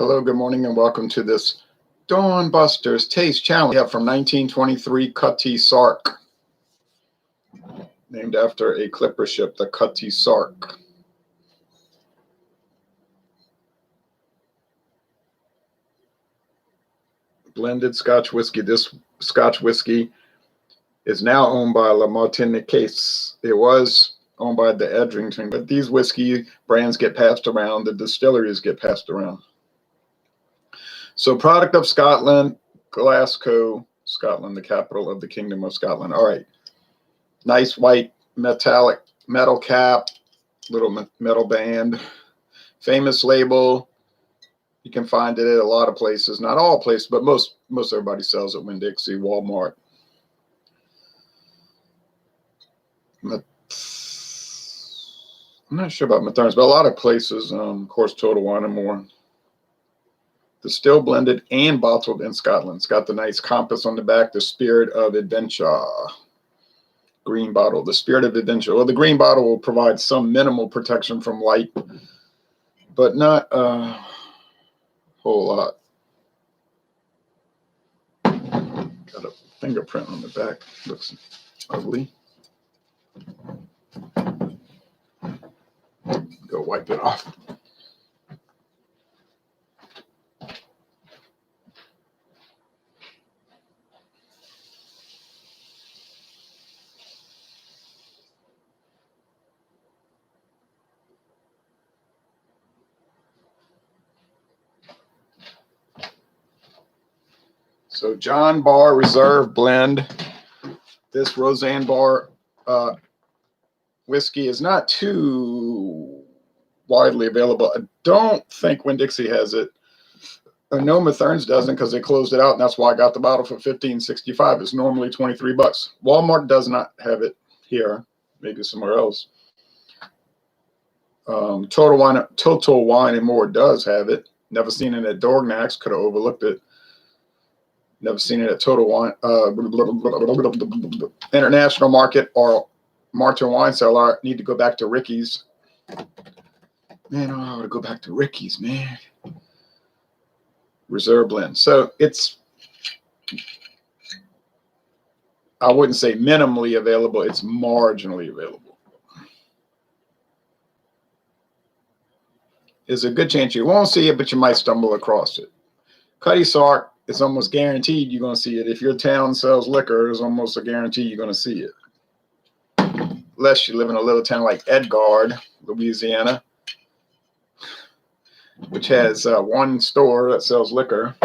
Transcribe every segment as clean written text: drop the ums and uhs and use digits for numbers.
Hello, good morning, and welcome to this Dawn Busters Taste Challenge. We have from 1923 Cutty Sark, named after a clipper ship, the Cutty Sark. Blended Scotch whiskey. This Scotch whiskey is now owned by La Martiniquaise. It was owned by the Edrington, but these whiskey brands get passed around. The distilleries get passed around. So, product of Scotland, Glasgow, Scotland, the capital of the Kingdom of Scotland. All right. Nice white metallic metal cap, little metal band. Famous label. You can find it at a lot of places. Not all places, but most everybody sells it. Winn-Dixie, Walmart. I'm not sure about Matherns, but a lot of places. Of course, Total Wine and more. Distilled, blended, and bottled in Scotland. It's got the nice compass on the back, the Spirit of Adventure. Green bottle, the Spirit of Adventure. Well, the green bottle will provide some minimal protection from light, but not a whole lot. Got a fingerprint on the back. Looks ugly. Go wipe it off. So John Barr Reserve Blend. This Roseanne Barr whiskey is not too widely available. I don't think Winn-Dixie has it. I know Matherns doesn't because they closed it out, and that's why I got the bottle for $15.65. It's normally $23. Walmart does not have it here. Maybe somewhere else. Total Wine and More does have it. Never seen it at Dorgnac's. Could have overlooked it. Never seen it at Total Wine, International Market or Martin Wine Cellar. Need to go back to Ricky's. Man, I don't know how to go back to Ricky's, man. Reserve Blend. So it's, I wouldn't say minimally available. It's marginally available. There's a good chance you won't see it, but you might stumble across it. Cutty Sark. It's almost guaranteed you're going to see it. If your town sells liquor, it's almost a guarantee you're going to see it. Unless you live in a little town like Edgard, Louisiana, which has one store that sells liquor,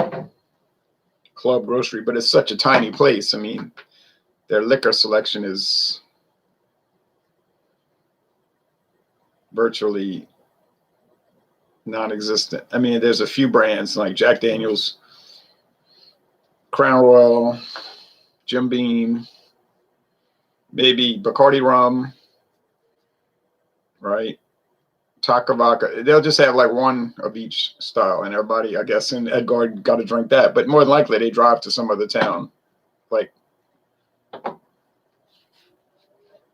Club Grocery, but it's such a tiny place. I mean, their liquor selection is virtually non-existent. I mean, there's a few brands like Jack Daniel's, Crown Royal, Jim Beam, maybe Bacardi rum, right? Takavaka. They'll just have like one of each style, and everybody, I guess, in Edgard got to drink that. But more than likely, they drive to some other town, like, I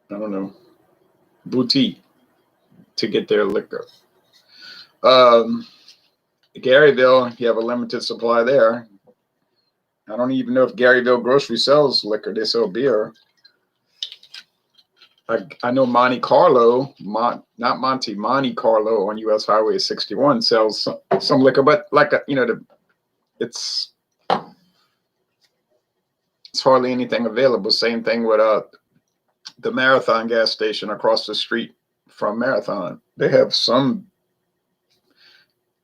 don't know, boutique, to get their liquor. Garyville, you have a limited supply there. I don't even know if Garyville Grocery sells liquor. They sell beer. I know Monte Carlo, Monte Carlo on U.S. Highway 61 sells some liquor, but like, it's hardly anything available. Same thing with the Marathon gas station across the street from Marathon. They have some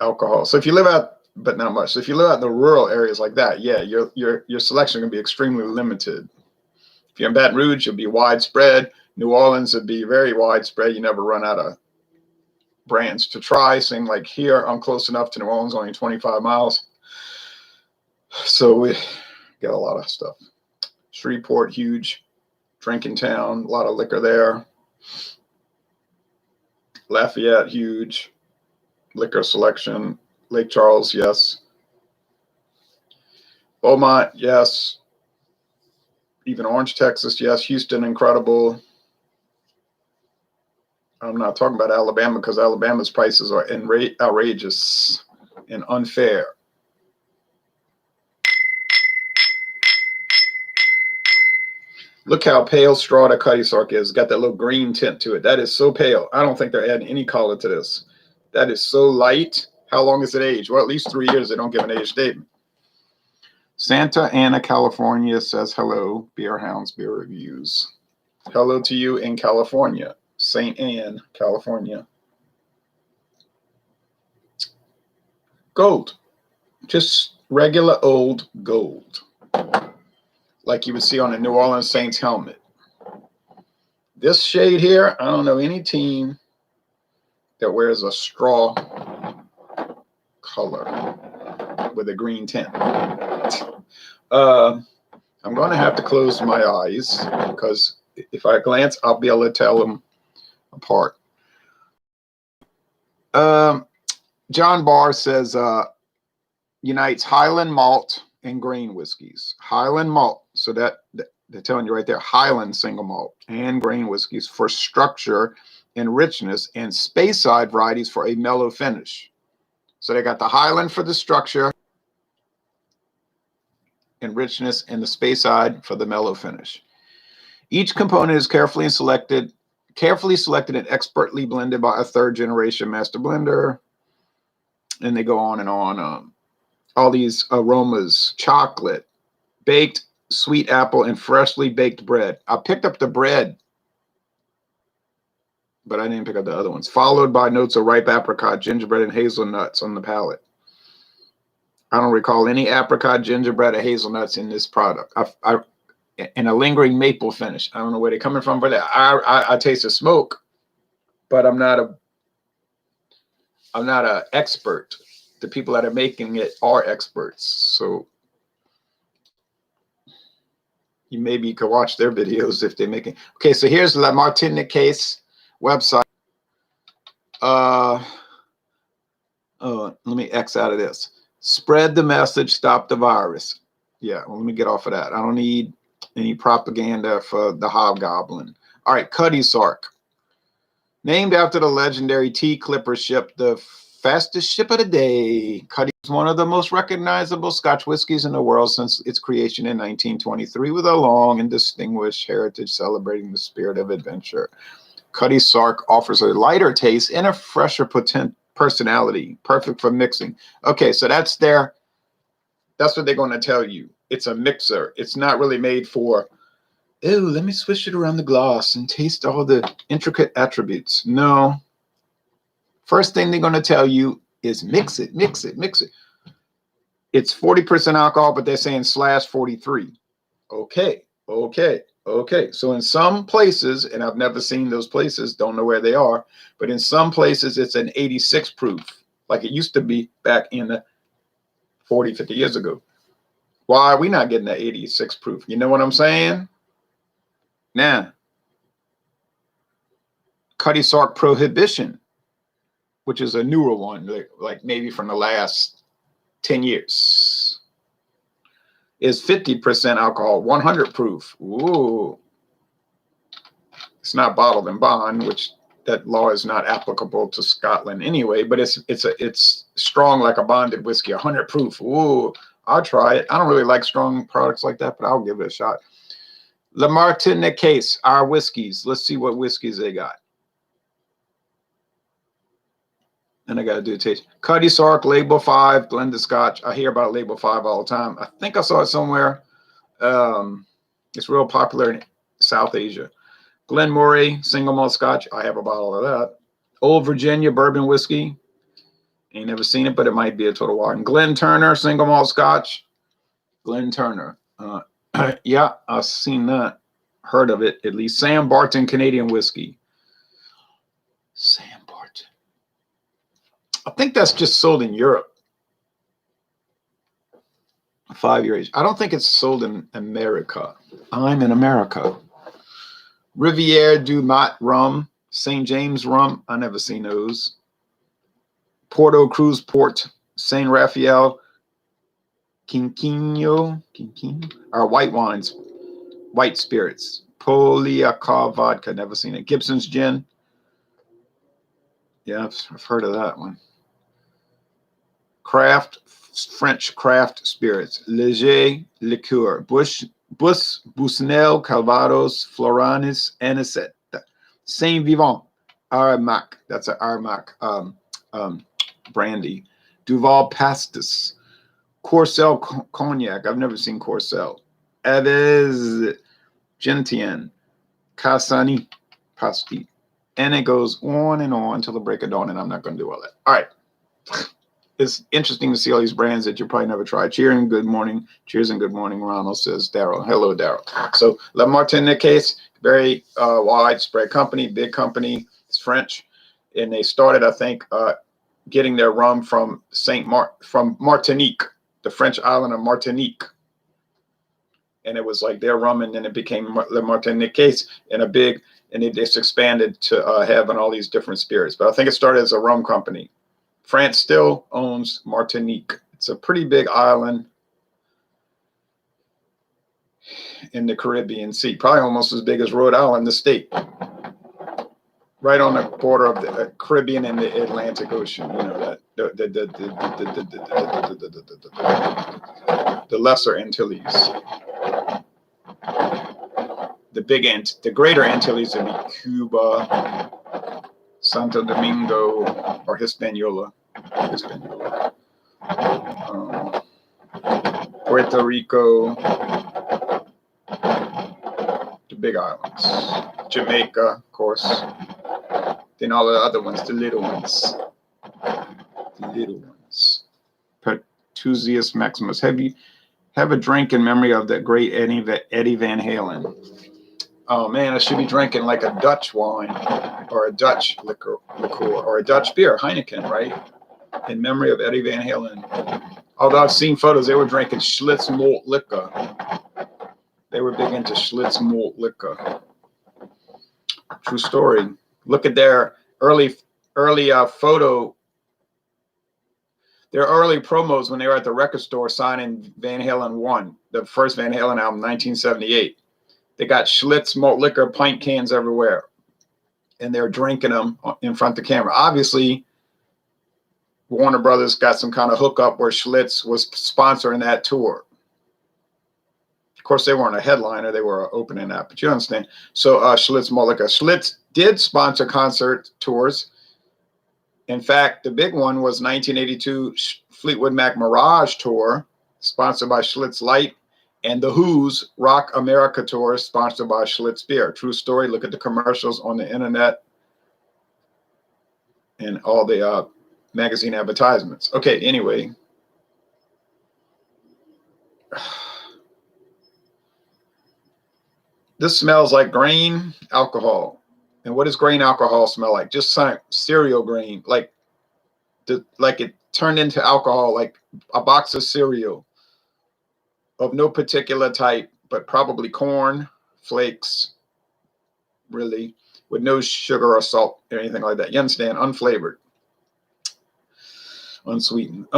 alcohol. So if you live out, but not much. So if you live out in the rural areas like that, yeah, your selection can be extremely limited. If you're in Baton Rouge, it'll be widespread. New Orleans would be very widespread. You never run out of brands to try. Same like here, I'm close enough to New Orleans, only 25 miles. So we get a lot of stuff. Shreveport, huge drinking town, a lot of liquor there. Lafayette, huge liquor selection. Lake Charles, yes. Beaumont, yes. Even Orange, Texas, yes. Houston, incredible. I'm not talking about Alabama because Alabama's prices are outrageous. and unfair. Look how pale straw the Cutty Sark is. It's got that little green tint to it. That is so pale. I don't think they're adding any color to this. That is so light. How long is it aged? Well, at least 3 years. They don't give an age statement. Santa Ana, California says hello. Beer Hounds Beer Reviews. Hello to you in California. St. Anne, California. Gold. Just regular old gold. Like you would see on a New Orleans Saints helmet. This shade here, I don't know any team that wears a straw color with a green tint. I'm going to have to close my eyes because if I glance, I'll be able to tell them apart. John Barr says unites Highland malt and grain whiskeys. Highland malt, so that they're telling you right there, Highland single malt and grain whiskeys for structure and richness, and Speyside varieties for a mellow finish. So they got the Highland for the structure and richness, and the Speyside for the mellow finish. Each component is carefully selected and expertly blended by a third-generation master blender. And they go on and on. All these aromas: chocolate, baked sweet apple, and freshly baked bread. I picked up the bread, but I didn't pick up the other ones. Followed by notes of ripe apricot, gingerbread, and hazelnuts on the palate. I don't recall any apricot, gingerbread, or hazelnuts in this product. And a lingering maple finish. I don't know where they're coming from, but I taste the smoke, but I'm not an expert. The people that are making it are experts, so you maybe could watch their videos if they're making. Okay, so here's the Martiniquaise website. Let me X out of this. Spread the message, stop the virus. Yeah, well, let me get off of that. I don't need any propaganda for the hobgoblin. All right, Cutty Sark. Named after the legendary tea clipper ship, the fastest ship of the day. Cutty is one of the most recognizable Scotch whiskies in the world since its creation in 1923, with a long and distinguished heritage celebrating the spirit of adventure. Cutty Sark offers a lighter taste and a fresher personality, perfect for mixing. Okay, so that's what they're going to tell you. It's a mixer. It's not really made for, oh, let me swish it around the glass and taste all the intricate attributes. No. First thing they're going to tell you is mix it, mix it, mix it. It's 40% alcohol, but they're saying /43. Okay. So in some places, and I've never seen those places, don't know where they are, but in some places it's an 86 proof, like it used to be back in the 40, 50 years ago. Why are we not getting that 86 proof? You know what I'm saying? Now, Cutty Sark Prohibition, which is a newer one, like maybe from the last 10 years, is 50% alcohol, 100 proof. Ooh. It's not bottled in bond, which that law is not applicable to Scotland anyway, but it's strong like a bonded whiskey, 100 proof. Ooh, I'll try it. I don't really like strong products like that, but I'll give it a shot. Le Martiniquaise, our whiskeys. Let's see what whiskeys they got. And I got to do a taste. Cutty Sark, Label 5, blended Scotch. I hear about Label 5 all the time. I think I saw it somewhere. It's real popular in South Asia. Glenmorangie, single malt Scotch. I have a bottle of that. Old Virginia bourbon whiskey. Ain't never seen it, but it might be a Total Wine. Glen Turner, single malt Scotch. Glen Turner. Yeah, I've seen that. Heard of it, at least. Sam Barton, Canadian whiskey. Sam Barton. I think that's just sold in Europe. 5-year age. I don't think it's sold in America. I'm in America. Rivière du Mat rum. St. James rum. I never seen those. Porto Cruz Port. St. Raphael. Quinquinho. Our white wines. White spirits. Poliaca vodka. Never seen it. Gibson's gin. Yeah, I've heard of that one. Craft, French craft spirits. Léger liqueur. Busnel, Calvados, Floranis, Anisette. Saint Vivant. Armac. That's an Armac brandy. Duval Pastis. Corcel Cognac. I've never seen Corcel. Aves Gentian. Casani Pasti. And it goes on and on until the break of dawn, and I'm not going to do all that. All right. It's interesting to see all these brands that you probably never tried. Cheers and good morning. Cheers and good morning, Ronald, says Daryl. Hello, Daryl. So La Martiniquaise, very widespread company, big company. It's French. And they started, I think, getting their rum from from Martinique, the French island of Martinique. And it was like their rum, and then it became La Martiniquaise, and it just expanded to having all these different spirits. But I think it started as a rum company. France still owns Martinique. It's a pretty big island in the Caribbean Sea, probably almost as big as Rhode Island, the state, right on the border of the Caribbean and the Atlantic Ocean. You know that the Lesser Antilles, the Greater Antilles would be Cuba, Santo Domingo, or Hispaniola. Puerto Rico, the big islands, Jamaica, of course, then all the other ones, the little ones. Pertusius Maximus. Have a drink in memory of the great Eddie Van Halen. Oh man, I should be drinking like a Dutch wine or a Dutch liquor or a Dutch beer, Heineken, right? In memory of Eddie Van Halen. Although I've seen photos, they were drinking Schlitz malt liquor. They were big into Schlitz malt liquor. True story. Look at their early photo. Their early promos when they were at the record store signing Van Halen 1, the first Van Halen album, 1978. They got Schlitz malt liquor pint cans everywhere, and they're drinking them in front of the camera. Obviously, Warner Brothers got some kind of hookup where Schlitz was sponsoring that tour. Of course, they weren't a headliner; they were opening act, but you understand. So Schlitz malt liquor. Schlitz did sponsor concert tours. In fact, the big one was 1982 Fleetwood Mac Mirage tour, sponsored by Schlitz Light. And the Who's Rock America Tour, sponsored by Schlitz Beer. True story. Look at the commercials on the internet and all the magazine advertisements. Okay, anyway. This smells like grain alcohol. And what does grain alcohol smell like? Just some cereal grain, like it turned into alcohol, like a box of cereal. Of no particular type, but probably corn flakes, really, with no sugar or salt or anything like that. You understand? Unflavored, unsweetened.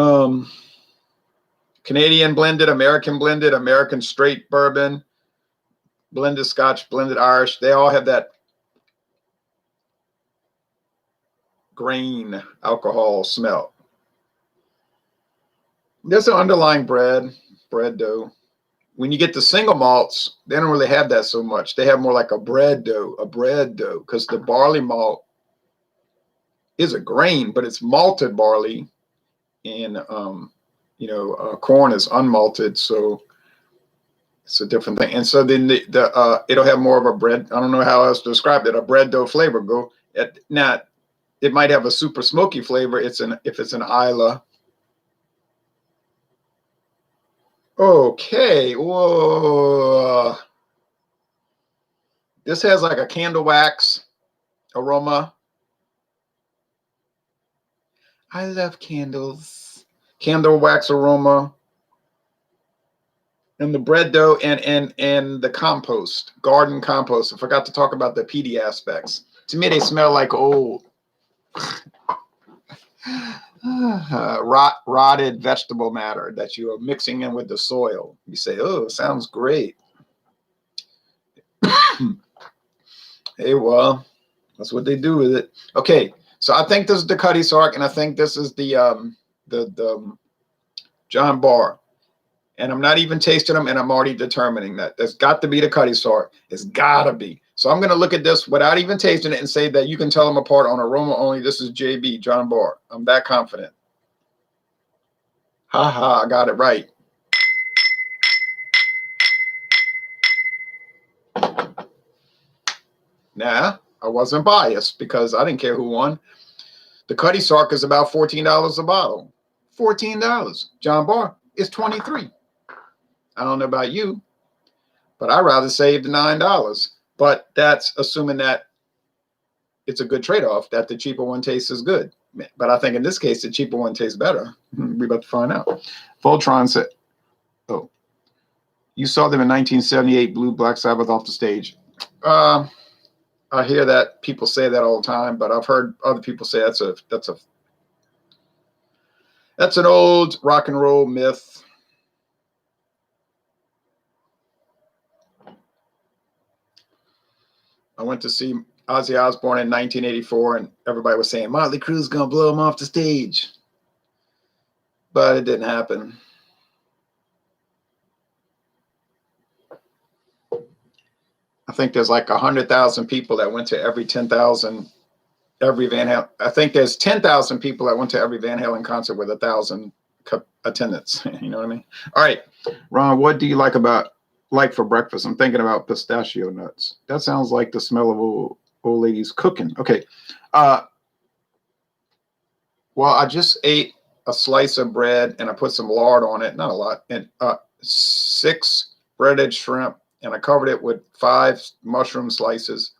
Canadian blended, American straight bourbon, blended Scotch, blended Irish. They all have that grain alcohol smell. There's an underlying bread dough. When you get the single malts, they don't really have that so much. They have more like a bread dough, because the barley malt is a grain, but it's malted barley, and corn is unmalted, so it's a different thing. And so then it'll have more of a bread. I don't know how else to describe it. A bread dough flavor. Now, it might have a super smoky flavor. If it's an Isla. Okay, whoa. This has like a candle wax aroma. I love candles. Candle wax aroma. And the bread dough and the compost, garden compost. I forgot to talk about the peaty aspects. To me, they smell like old rotted vegetable matter that you are mixing in with the soil. You say, oh, sounds great. Hey, well, that's what they do with it. Okay, so I think this is the Cutty Sark, and I think this is the John Barr. And I'm not even tasting them, and I'm already determining that. There's got to be the Cutty Sark. It's got to be. So I'm going to look at this without even tasting it and say that you can tell them apart on aroma only. This is JB, John Barr. I'm that confident. Ha ha, I got it right. Nah, I wasn't biased because I didn't care who won. The Cutty Sark is about $14 a bottle. $14. John Barr is $23. I don't know about you, but I'd rather save the $9. But that's assuming that it's a good trade-off, that the cheaper one tastes as good. But I think in this case, the cheaper one tastes better. We're about to find out. Voltron said, oh, you saw them in 1978, blew Black Sabbath off the stage. I hear that people say that all the time, but I've heard other people say that's an old rock and roll myth. I went to see Ozzy Osbourne in 1984, and everybody was saying Motley Crue's gonna blow him off the stage, but it didn't happen. I think there's like 100,000 people that went to every 10,000, every Van Halen. I think there's 10,000 people that went to every Van Halen concert with 1,000 attendance. You know what I mean? All right, Ron, what do you like for breakfast? I'm thinking about pistachio nuts. That sounds like the smell of old ladies cooking. Okay. Well, I just ate a slice of bread and I put some lard on it. Not a lot. And 6 breaded shrimp. And I covered it with 5 mushroom slices.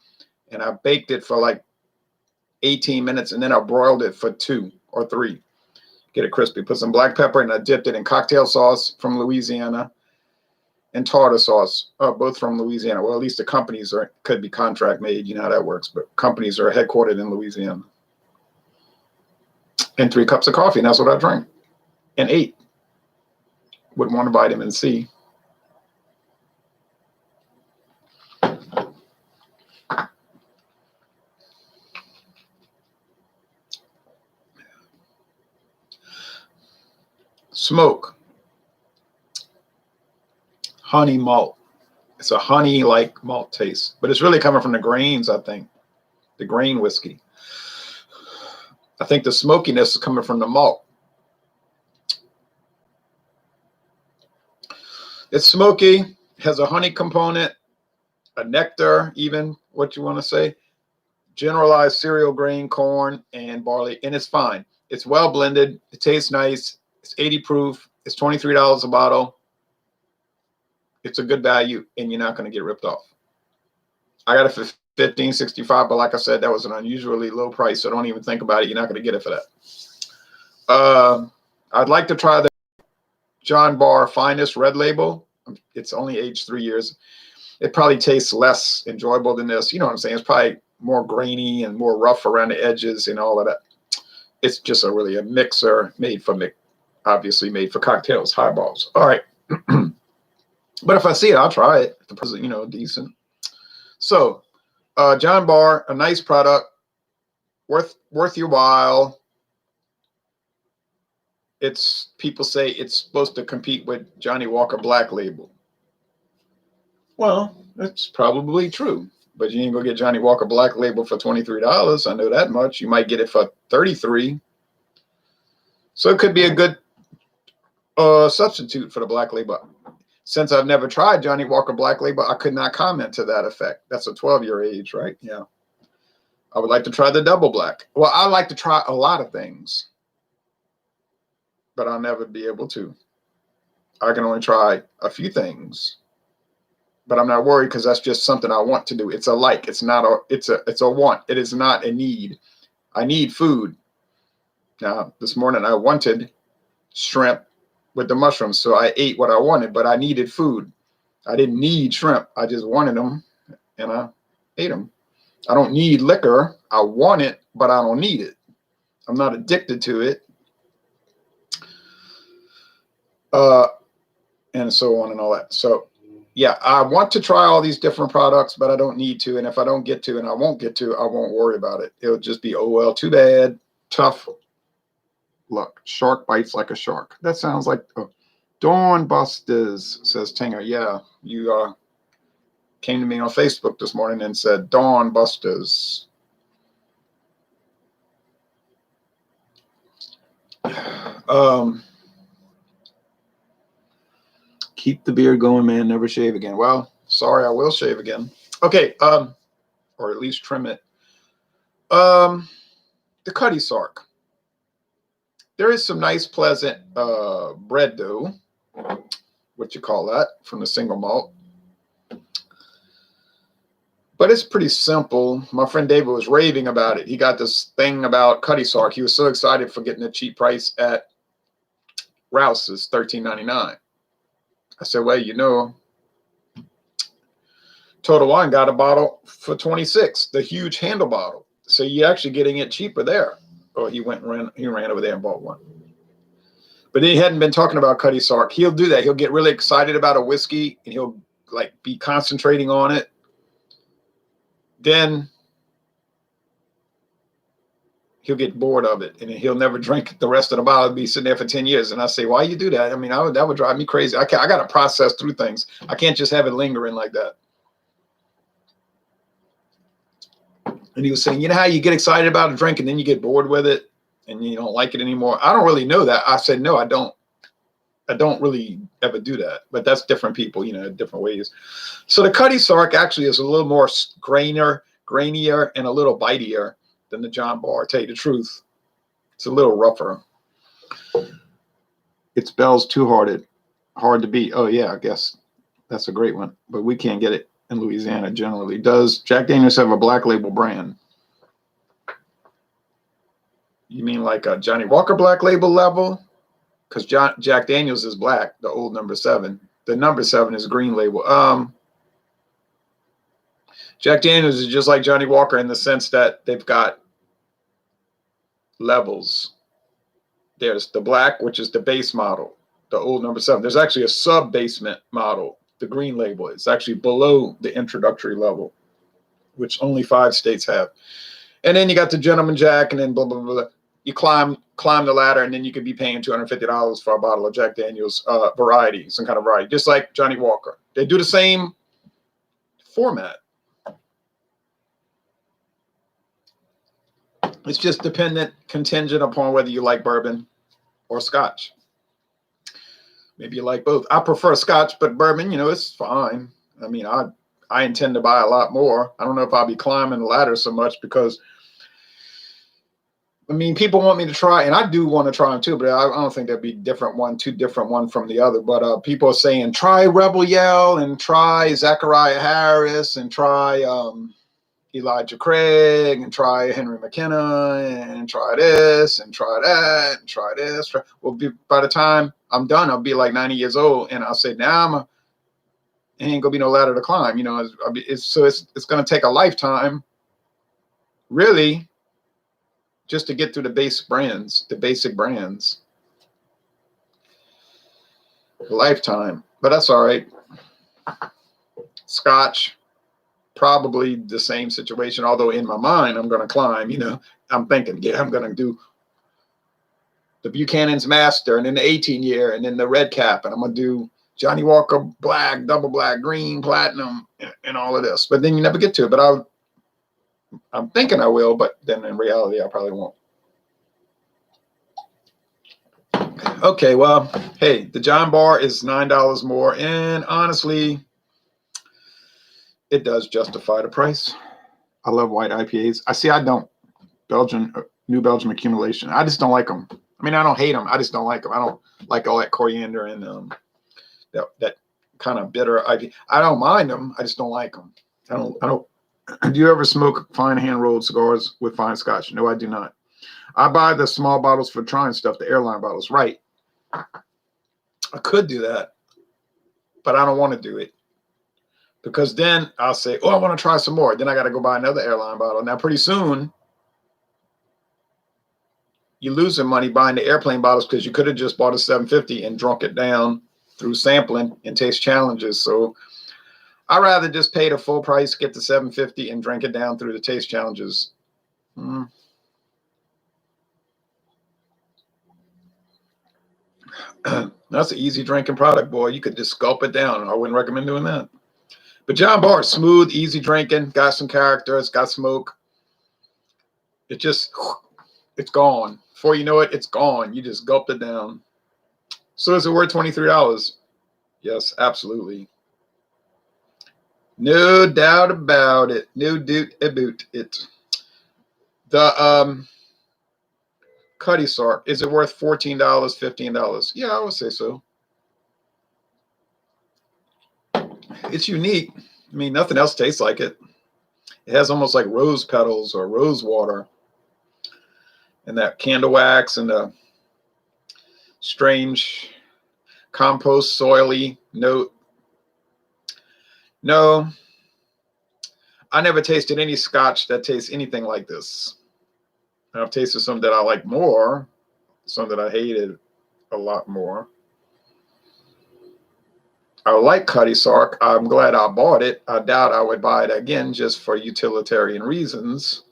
And I baked it for like 18 minutes. And then I broiled it for 2 or 3. Get it crispy. Put some black pepper and I dipped it in cocktail sauce from Louisiana. And tartar sauce, both from Louisiana. Well, at least the companies could be contract made. You know how that works. But companies are headquartered in Louisiana. And 3 cups of coffee. And that's what I drank. And ate. With 1 vitamin C. Smoke. Honey malt. It's a honey-like malt taste, but it's really coming from the grains, I think. The grain whiskey. I think the smokiness is coming from the malt. It's smoky, has a honey component, a nectar, even, what you want to say. Generalized cereal grain, corn, and barley, and it's fine. It's well blended. It tastes nice. It's 80 proof. It's $23 a bottle. It's a good value, and you're not going to get ripped off. I got it for $15.65, but like I said, that was an unusually low price, so don't even think about it. You're not going to get it for that. I'd like to try the John Barr Finest Red Label. It's only aged 3 years. It probably tastes less enjoyable than this. You know what I'm saying? It's probably more grainy and more rough around the edges and all of that. It's just really a mixer obviously made for cocktails, highballs. All right. But if I see it, I'll try it. The price, decent. So, John Barr, a nice product, worth your while. People say it's supposed to compete with Johnny Walker Black Label. Well, that's probably true, but you ain't gonna get Johnny Walker Black Label for $23. I know that much. You might get it for $33. So it could be a good substitute for the Black Label. Since I've never tried Johnny Walker Black Label, I could not comment to that effect. That's a 12-year age, right? Yeah. I would like to try the double black. Well, I like to try a lot of things, but I'll never be able to. I can only try a few things, but I'm not worried because that's just something I want to do. It's a like. It's not a. It's a want. It is not a need. I need food. Now, this morning I wanted shrimp with the mushrooms, so I ate what I wanted, but I needed food. I didn't need shrimp. I just wanted them, and I ate them. I don't need liquor. I want it, but I don't need it. I'm not addicted to it. And so on and all that. So, yeah, I want to try all these different products, but I don't need to. And if I don't get to, and I won't get to, I won't worry about it. It'll just be, oh, well, too bad. Tough. luck. Shark bites like a shark. That sounds like Dawn Busters, says Tinger. Yeah, you came to me on Facebook this morning and said Dawn Busters. Keep the beard going, man. Never shave again. Well, sorry, I will shave again. Okay, or at least trim it. The Cutty Sark. There is some nice, pleasant bread dough. What you call that from the single malt. But it's pretty simple. My friend David was raving about it. He got this thing about Cutty Sark. He was so excited for getting a cheap price at Rouse's, $13.99. I said, well, you know, Total Wine got a bottle for $26, the huge handle bottle. So you're actually getting it cheaper there. Oh, he ran over there and bought one. But he hadn't been talking about Cutty Sark. He'll do that. He'll get really excited about a whiskey and he'll like be concentrating on it. Then he'll get bored of it and he'll never drink the rest of the bottle. It'll be sitting there for 10 years. And I say, why you do that? I mean, that would drive me crazy. I got to process through things. I can't just have it lingering like that. And he was saying, you know how you get excited about a drink and then you get bored with it and you don't like it anymore? I don't really know that. I said, no, I don't. I don't really ever do that. But that's different people, you know, different ways. So the Cutty Sark actually is a little more grainier, and a little bitier than the John Barr. Tell you the truth, it's a little rougher. It spells two-hearted, hard to beat. Oh yeah, I guess that's a great one, but we can't get it in Louisiana generally. Does Jack Daniels have a black label brand? You mean like a Johnny Walker black label level? Because Jack Daniels is black, the old number 7. The number 7 is green label. Jack Daniels is just like Johnny Walker in the sense that they've got levels. There's the black, which is the base model, the old number 7. There's actually a sub-basement model, the green label. It's actually below the introductory level, which only 5 states have. And then you got the Gentleman Jack, and then blah, blah, blah, blah. You climb the ladder, and then you could be paying $250 for a bottle of Jack Daniels variety, some kind of variety, just like Johnny Walker. They do the same format. It's just contingent upon whether you like bourbon or scotch. Maybe you like both. I prefer scotch, but bourbon, you know, it's fine. I mean, I intend to buy a lot more. I don't know if I'll be climbing the ladder so much because, I mean, people want me to try, and I do want to try them too, but I don't think there'd be too different one from the other. But people are saying, try Rebel Yell and try Zachariah Harris and try Elijah Craig and try Henry McKenna and try this and try that and try this. Well, by the time I'm done, I'll be like 90 years old, and I'll say, now it ain't gonna be no ladder to climb. You know, it's gonna take a lifetime, really, just to get through the basic brands. A lifetime, but that's all right. Scotch. Probably the same situation, although in my mind, I'm going to climb, you know, I'm thinking, yeah, I'm going to do the Buchanan's Master and then the 18 year and then the red cap. And I'm going to do Johnny Walker black, double black, green, platinum, and all of this. But then you never get to it. But I'm thinking I will, but then in reality, I probably won't. Okay, well, hey, the John Barr is $9 more. And honestly, it does justify the price. I love white IPAs. I don't. New Belgium accumulation. I just don't like them. I mean, I don't hate them. I just don't like them. I don't like all that coriander and that kind of bitter IPA. I don't mind them. I just don't like them. I don't. Do you ever smoke fine hand-rolled cigars with fine scotch? No, I do not. I buy the small bottles for trying stuff, the airline bottles. Right. I could do that, but I don't want to do it. Because then I'll say, oh, I want to try some more. Then I got to go buy another airline bottle. Now, pretty soon, you're losing money buying the airplane bottles because you could have just bought a 750 and drunk it down through sampling and taste challenges. So I'd rather just pay the full price, get the 750 and drink it down through the taste challenges. That's an easy drinking product, boy. You could just gulp it down. I wouldn't recommend doing that. But John Barr, smooth, easy drinking, got some character, it's got smoke. It's gone. Before you know it, it's gone. You just gulped it down. So is it worth $23? Yes, absolutely. No doubt about it. No doubt about it. The Cutty Sark, is it worth $14, $15? Yeah, I would say so. It's unique. I mean, nothing else tastes like it. It has almost like rose petals or rose water, and that candle wax and the strange compost soily note. No, I never tasted any scotch that tastes anything like this. I've tasted some that I like more, some that I hated a lot more. I like Cutty Sark. I'm glad I bought it. I doubt I would buy it again just for utilitarian reasons.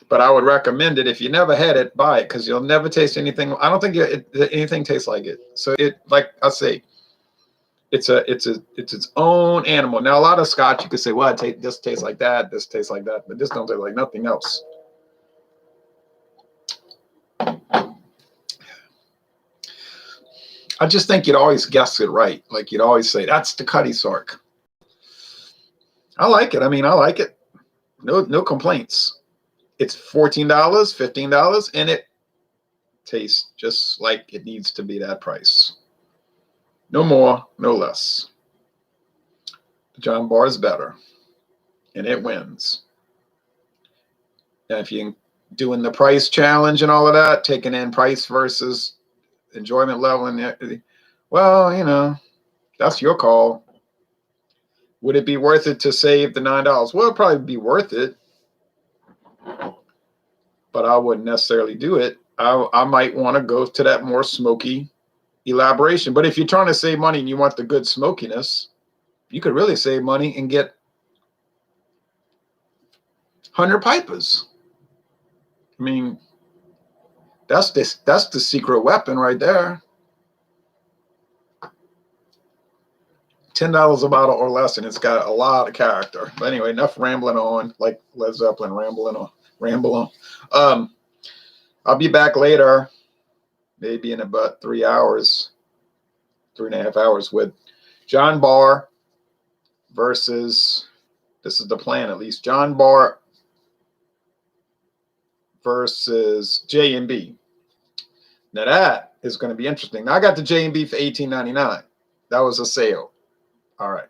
But I would recommend it. If you never had it, buy it, because you'll never taste anything. I don't think anything tastes like it. So it, like I say, it's its own animal. Now a lot of scotch you could say, well, this tastes like that, this tastes like that, but this don't taste like nothing else. I just think you'd always guess it right. Like you'd always say, that's the Cutty Sark. I like it. I mean, I like it. No complaints. It's $14, $15, and it tastes just like it needs to be that price. No more, no less. John Barr is better, and it wins. Now, if you're doing the price challenge and all of that, taking in price versus enjoyment level, and well, you know, that's your call. Would it be worth it to save the $9? Well, it'd probably be worth it, but I wouldn't necessarily do it. I might want to go to that more smoky elaboration. But if you're trying to save money and you want the good smokiness, you could really save money and get 100 pipers. I mean, that's the secret weapon right there. $10 a bottle or less, and it's got a lot of character. But anyway, enough rambling on, like Led Zeppelin ramble on. I'll be back later, maybe in about 3 hours, 3.5 hours, with John Barr versus, this is the plan at least, John Barr versus J&B. Now that is going to be interesting. Now I got the J&B for $18.99. That was a sale. All right.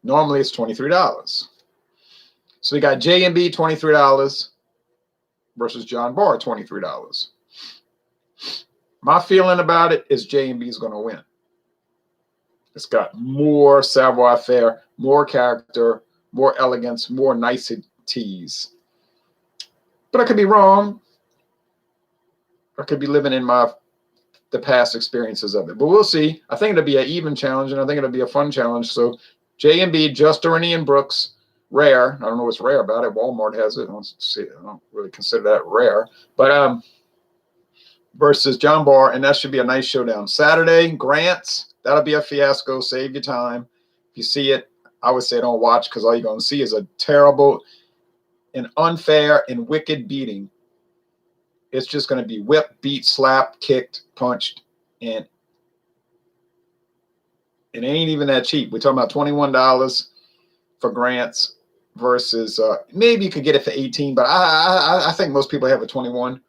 Normally it's $23. So we got J&B $23 versus John Barr $23. My feeling about it is J&B is going to win. It's got more savoir-faire, more character, more elegance, more niceties. But I could be wrong. I could be living in the past experiences of it. But we'll see. I think it'll be an even challenge, and I think it'll be a fun challenge. So J&B, Just Iranian Brooks, rare. I don't know what's rare about it. Walmart has it. I don't really consider that rare. But versus John Barr, and that should be a nice showdown. Saturday, Grants. That'll be a fiasco. Save your time. If you see it, I would say don't watch, because all you're going to see is a terrible and unfair and wicked beating. It's just going to be whipped, beat, slapped, kicked, punched, and it ain't even that cheap. We're talking about $21 for Grants versus maybe you could get it for 18, but I think most people have a 21.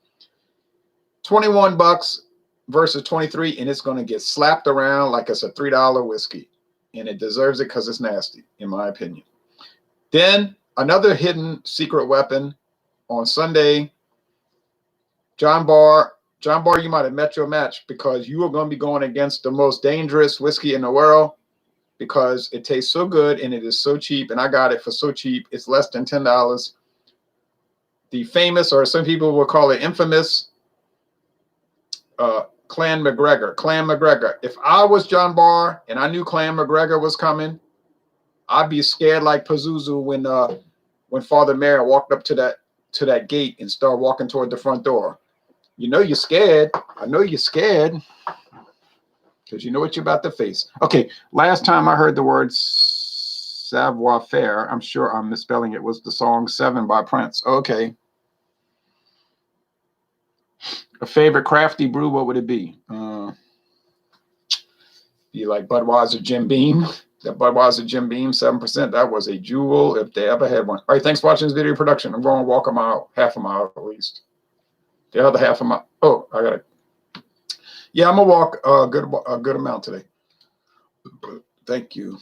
21 bucks versus 23, and it's going to get slapped around like it's a $3 whiskey, and it deserves it because it's nasty, in my opinion. Then another hidden secret weapon on Sunday. John Barr, you might have met your match, because you are going to be going against the most dangerous whiskey in the world, because it tastes so good and it is so cheap, and I got it for so cheap. It's less than $10. The famous, or some people will call it infamous, Clan McGregor. If I was John Barr and I knew Clan McGregor was coming, I'd be scared like Pazuzu when Father Mayor walked up to that gate and started walking toward the front door. You know you're scared. I know you're scared because you know what you're about to face. Okay, last time I heard the word savoir faire, I'm sure I'm misspelling it, was the song 7 by Prince. Okay. A favorite crafty brew, what would it be? Be like Budweiser Jim Beam. That Budweiser Jim Beam, 7%. That was a jewel if they ever had one. All right, thanks for watching this video production. I'm going to walk a mile, half a mile at least. The other half a mile. Oh, I got it. Yeah, I'm going to walk a good amount today. Thank you.